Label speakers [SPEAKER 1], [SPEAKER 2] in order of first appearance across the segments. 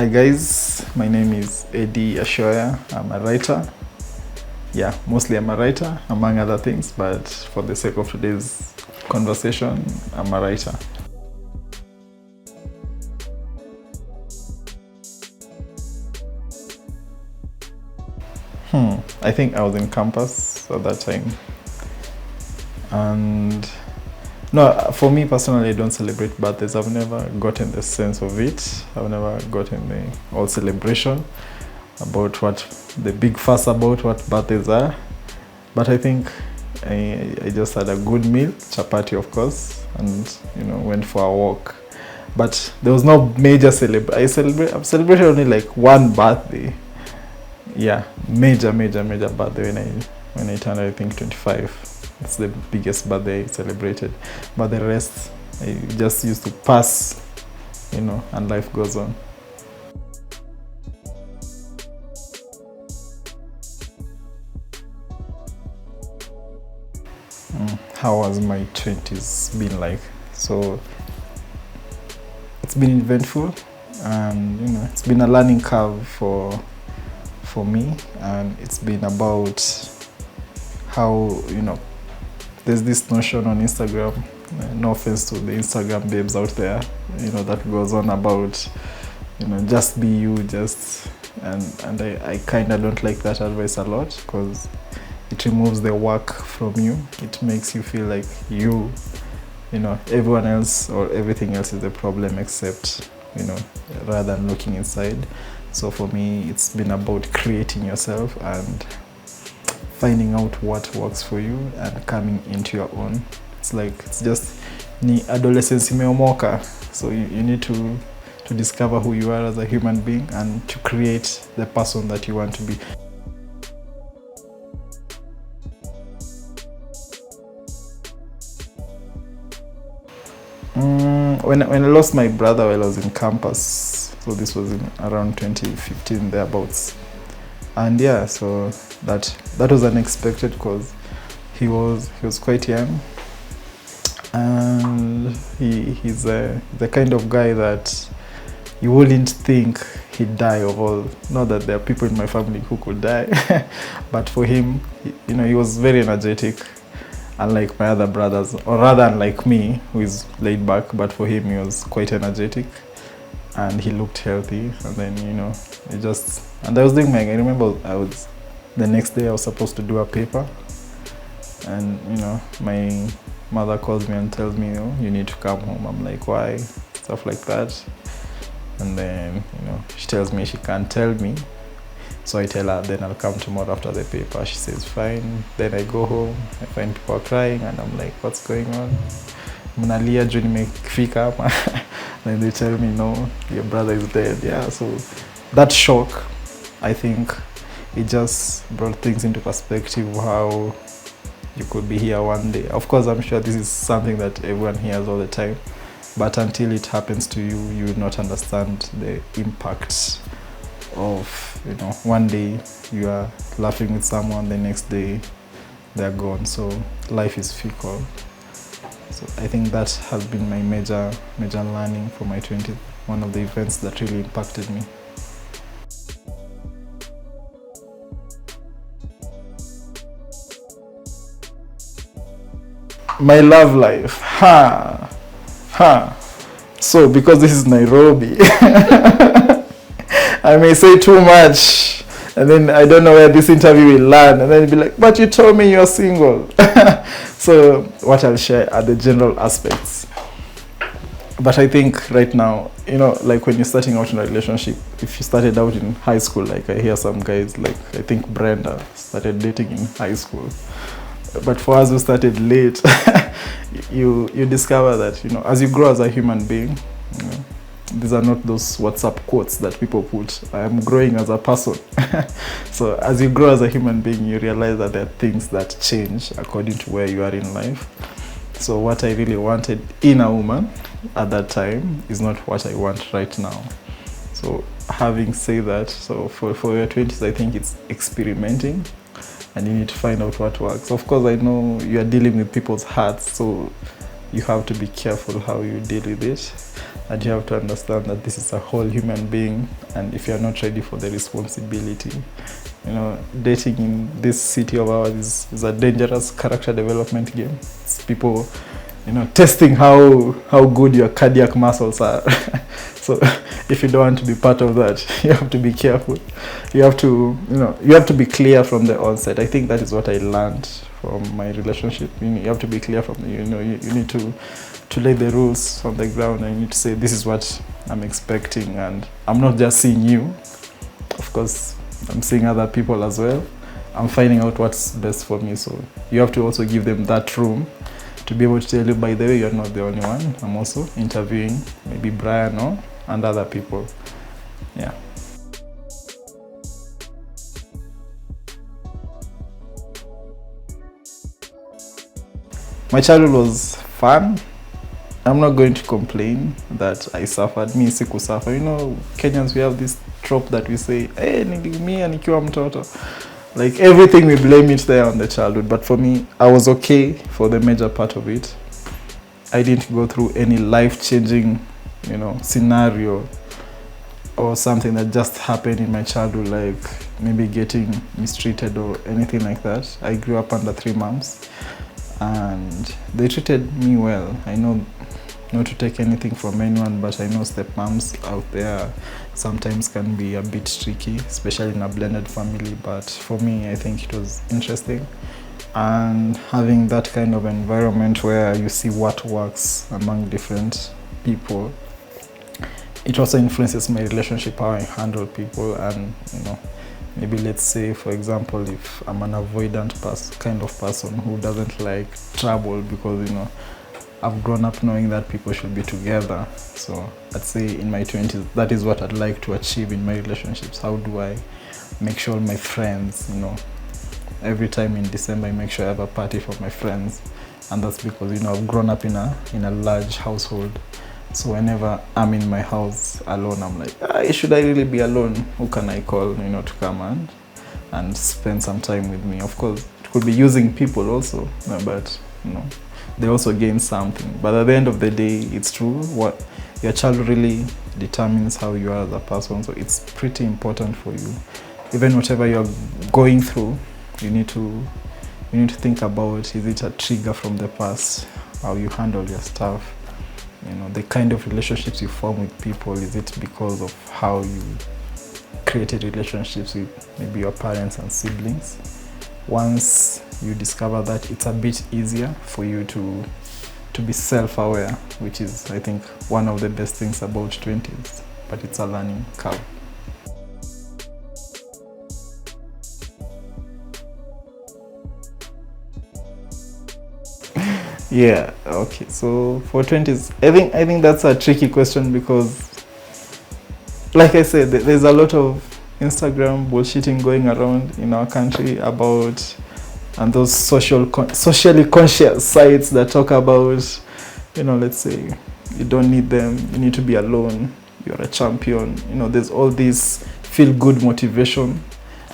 [SPEAKER 1] Hi guys, my name is EDDY ASHIOYA. I'm a writer. Yeah, mostly I'm a writer among other things, but for the sake of today's conversation, I'm a writer. I think I was in campus at that time. And no, for me personally, I don't celebrate birthdays. I've never gotten the sense of it. I've never gotten the whole celebration about what the big fuss about what birthdays are. But I think I just had a good meal, chapati of course, and went for a walk. But there was no major celebration. I've celebrated only like one birthday. Yeah, major birthday when I turned, I think, 25. It's the biggest birthday I celebrated. But the rest, I just used to pass, and life goes on. How has my 20s been like? So it's been eventful, and it's been a learning curve for me, and it's been about how there's this notion on Instagram, no offense to the Instagram babes out there, that goes on about just be you, and I kind of don't like that advice a lot, because it removes the work from you. It makes you feel like everyone else or everything else is the problem except rather than looking inside. So for me, it's been about creating yourself and finding out what works for you and coming into your own. It's just ni adolescence imeomoka. So you need to discover who you are as a human being and to create the person that you want to be. When I lost my brother while I was in campus, so this was in around 2015 thereabouts, and yeah, so that was unexpected because he was quite young, and he's the kind of guy that you wouldn't think he'd die of all. Not that there are people in my family who could die, but for him, he was very energetic. Unlike my other brothers, or rather unlike me, who is laid back, but for him he was quite energetic and he looked healthy. And then and I was doing I remember the next day I was supposed to do a paper, and my mother calls me and tells me, you need to come home. I'm like, why? Stuff like that. And then she tells me she can't tell me. So I tell her, then I'll come tomorrow after the paper. She says, fine. Then I go home, I find people are crying, and I'm like, what's going on? Mnalia juu nimefika hapa. Then they tell me, no, your brother is dead. Yeah, so that shock, I think, it just brought things into perspective of how you could be here one day. Of course, I'm sure this is something that everyone hears all the time, but until it happens to you, you will not understand the impact of one day you are laughing with someone, the next day they're gone. So life is fickle. So I think that has been my major learning for my 20s, one of the events that really impacted me. My love life, so because this is Nairobi, I may say too much, and then I don't know where this interview will land, and then be like, but you told me you're single. So what I'll share are the general aspects. But I think right now, like when you're starting out in a relationship, if you started out in high school, like I hear some guys, like I think Brenda started dating in high school. But for us who started late, you discover that, as you grow as a human being, these are not those WhatsApp quotes that people put. I am growing as a person. So as you grow as a human being, you realize that there are things that change according to where you are in life. So what I really wanted in a woman at that time is not what I want right now. So having said that, so for your 20s, I think it's experimenting, and you need to find out what works. Of course, I know you are dealing with people's hearts, so you have to be careful how you deal with it. and you have to understand that this is a whole human being, and if you're not ready for the responsibility, dating in this city of ours is a dangerous character development game. It's people, testing how good your cardiac muscles are. So if you don't want to be part of that, you have to be careful. You have to be clear from the onset. I think that is what I learned from my relationship. You have to be clear from you need to lay the rules on the ground, and you need to say, this is what I'm expecting, and I'm not just seeing you. Of course, I'm seeing other people as well. I'm finding out what's best for me. So you have to also give them that room to be able to tell you, by the way, you're not the only one. I'm also interviewing maybe Brian and other people. Yeah. My childhood was fun. I'm not going to complain that I suffered. Me siku suffer. Kenyans, we have this trope that we say, hey, nilimia nikiwa mtoto. Like everything we blame it there on the childhood. But for me, I was okay for the major part of it. I didn't go through any life-changing, scenario or something that just happened in my childhood, like maybe getting mistreated or anything like that. I grew up under 3 moms, and they treated me well. I know not to take anything from anyone, but I know stepmoms out there sometimes can be a bit tricky, especially in a blended family. But for me, I think it was interesting. And having that kind of environment where you see what works among different people, it also influences my relationship, how I handle people. And maybe let's say, for example, if I'm an avoidant kind of person who doesn't like trouble, because I've grown up knowing that people should be together. So I'd say in my 20s, that is what I'd like to achieve in my relationships. How do I make sure my friends, every time in December, I make sure I have a party for my friends. And that's because, I've grown up in a large household. So whenever I'm in my house alone, I'm like, should I really be alone? Who can I call, to come and spend some time with me? Of course, it could be using people also, but, they also gain something. But at the end of the day, it's true. What your child really determines how you are as a person. So it's pretty important for you. Even whatever you're going through, you need to think about, is it a trigger from the past? How you handle your stuff? The kind of relationships you form with people, is it because of how you created relationships with maybe your parents and siblings? Once you discover that, it's a bit easier for you to be self-aware, which is, I think, one of the best things about 20s, but it's a learning curve. Yeah, okay. So for 20s, I think that's a tricky question, because like I said, there's a lot of Instagram bullshitting going around in our country about, and those socially conscious sites that talk about, let's say, you don't need them, you need to be alone, you're a champion. There's all this feel-good motivation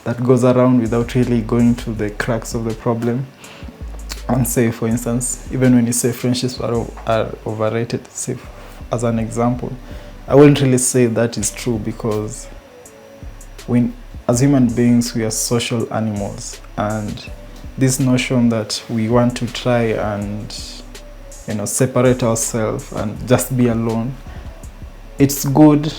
[SPEAKER 1] that goes around without really going to the crux of the problem. And say, for instance, even when you say friendships are overrated, say, as an example, I wouldn't really say that is true, because as human beings, we are social animals, and this notion that we want to try and separate ourselves and just be alone, it's good,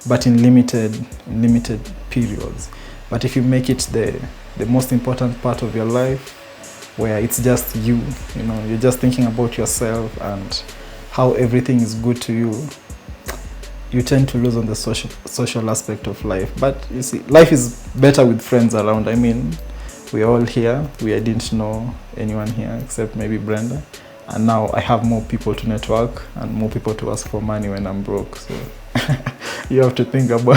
[SPEAKER 1] but in limited periods. But if you make it the most important part of your life, where it's just you're just thinking about yourself and how everything is good to you, you tend to lose on the social aspect of life. But you see, life is better with friends around. I mean, we're all here. I didn't know anyone here except maybe Brenda. And now I have more people to network and more people to ask for money when I'm broke. So you have to think about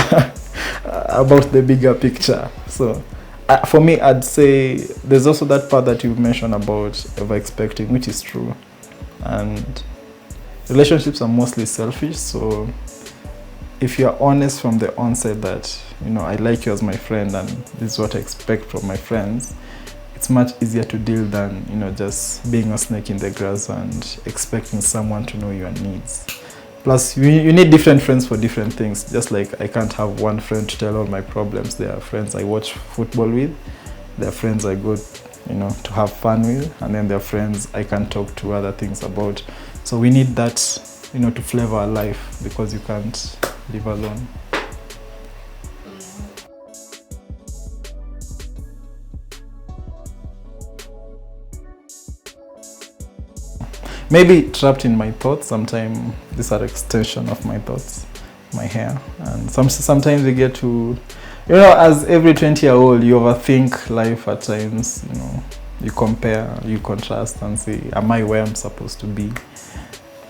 [SPEAKER 1] the bigger picture. So for me, I'd say there's also that part that you mentioned about over-expecting, which is true. And relationships are mostly selfish. So if you're honest from the onset that, I like you as my friend and this is what I expect from my friends, it's much easier to deal than, just being a snake in the grass and expecting someone to know your needs. Plus, you need different friends for different things. Just like I can't have one friend to tell all my problems. There are friends I watch football with. There are friends I go, to have fun with. And then there are friends I can talk to other things about. So we need that, to flavor our life, because you can't live alone. Maybe trapped in my thoughts. Sometimes these are extension of my thoughts, my hair. And sometimes you get to, as every 20-year-old, you overthink life at times. You compare, you contrast and say, am I where I'm supposed to be?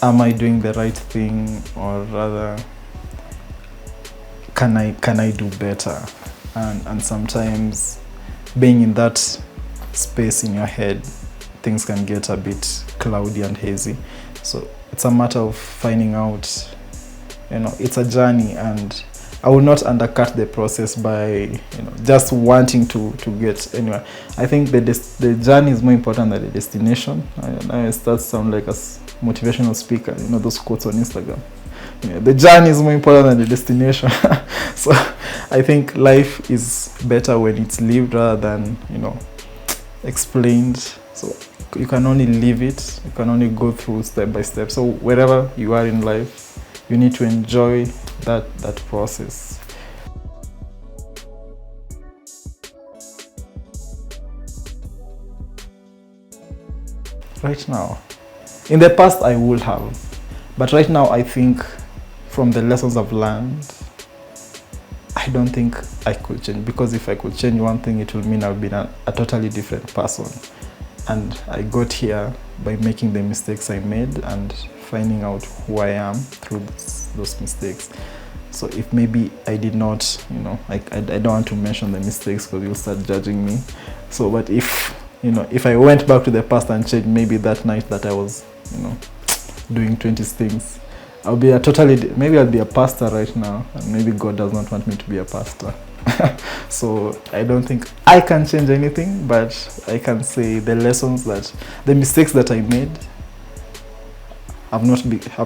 [SPEAKER 1] Am I doing the right thing? Or rather, can I do better? And sometimes being in that space in your head, things can get a bit cloudy and hazy. So it's a matter of finding out, it's a journey, and I will not undercut the process by, just wanting to get anywhere. I think the journey is more important than the destination. I start to sound like a motivational speaker, those quotes on Instagram. The journey is more important than the destination. So I think life is better when it's lived rather than, explained. So you can only live it, you can only go through step by step. So wherever you are in life, you need to enjoy that process. Right now, in the past I would have, but right now I think from the lessons I've learned, I don't think I could change, because if I could change one thing, it would mean I've been a totally different person. And I got here by making the mistakes I made and finding out who I am through those mistakes. So if maybe I did not, I don't want to mention the mistakes because you'll start judging me. So, but if I went back to the past and changed maybe that night that I was, doing 20s things, maybe I'll be a pastor right now, and maybe God does not want me to be a pastor. So I don't think I can change anything, but I can say the mistakes that I made have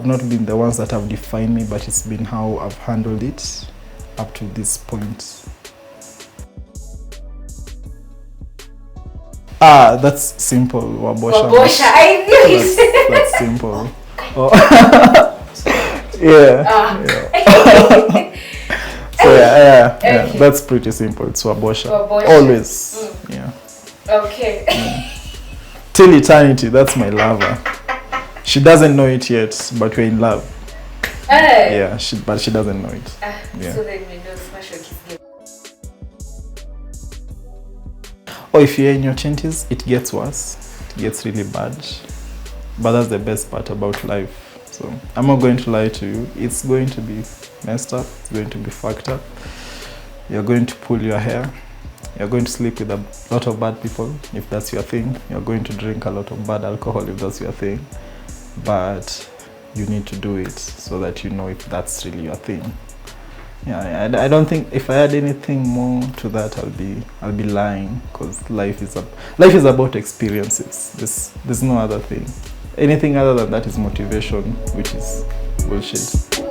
[SPEAKER 1] not been the ones that have defined me, but it's been how I've handled it up to this point. That's simple. Wabosha.
[SPEAKER 2] I knew it.
[SPEAKER 1] That's simple. Oh. Yeah. So yeah, that's pretty simple. It's Wabosha. Always. Yeah.
[SPEAKER 2] Okay.
[SPEAKER 1] Till eternity, that's my lover. She doesn't know it yet, but we're in love. Yeah, but she doesn't know it. Yeah.
[SPEAKER 2] So then we know smash your kiss game.
[SPEAKER 1] Or if you're in your 20s, it gets worse. It gets really bad. But that's the best part about life. So I'm not going to lie to you. It's going to be messed up. It's going to be fucked up. You're going to pull your hair. You're going to sleep with a lot of bad people, if that's your thing. You're going to drink a lot of bad alcohol, if that's your thing. But you need to do it so that you know if that's really your thing. Yeah, I don't think if I had anything more to that, I'll be lying, because life is about experiences. There's no other thing. Anything other than that is motivation, which is bullshit.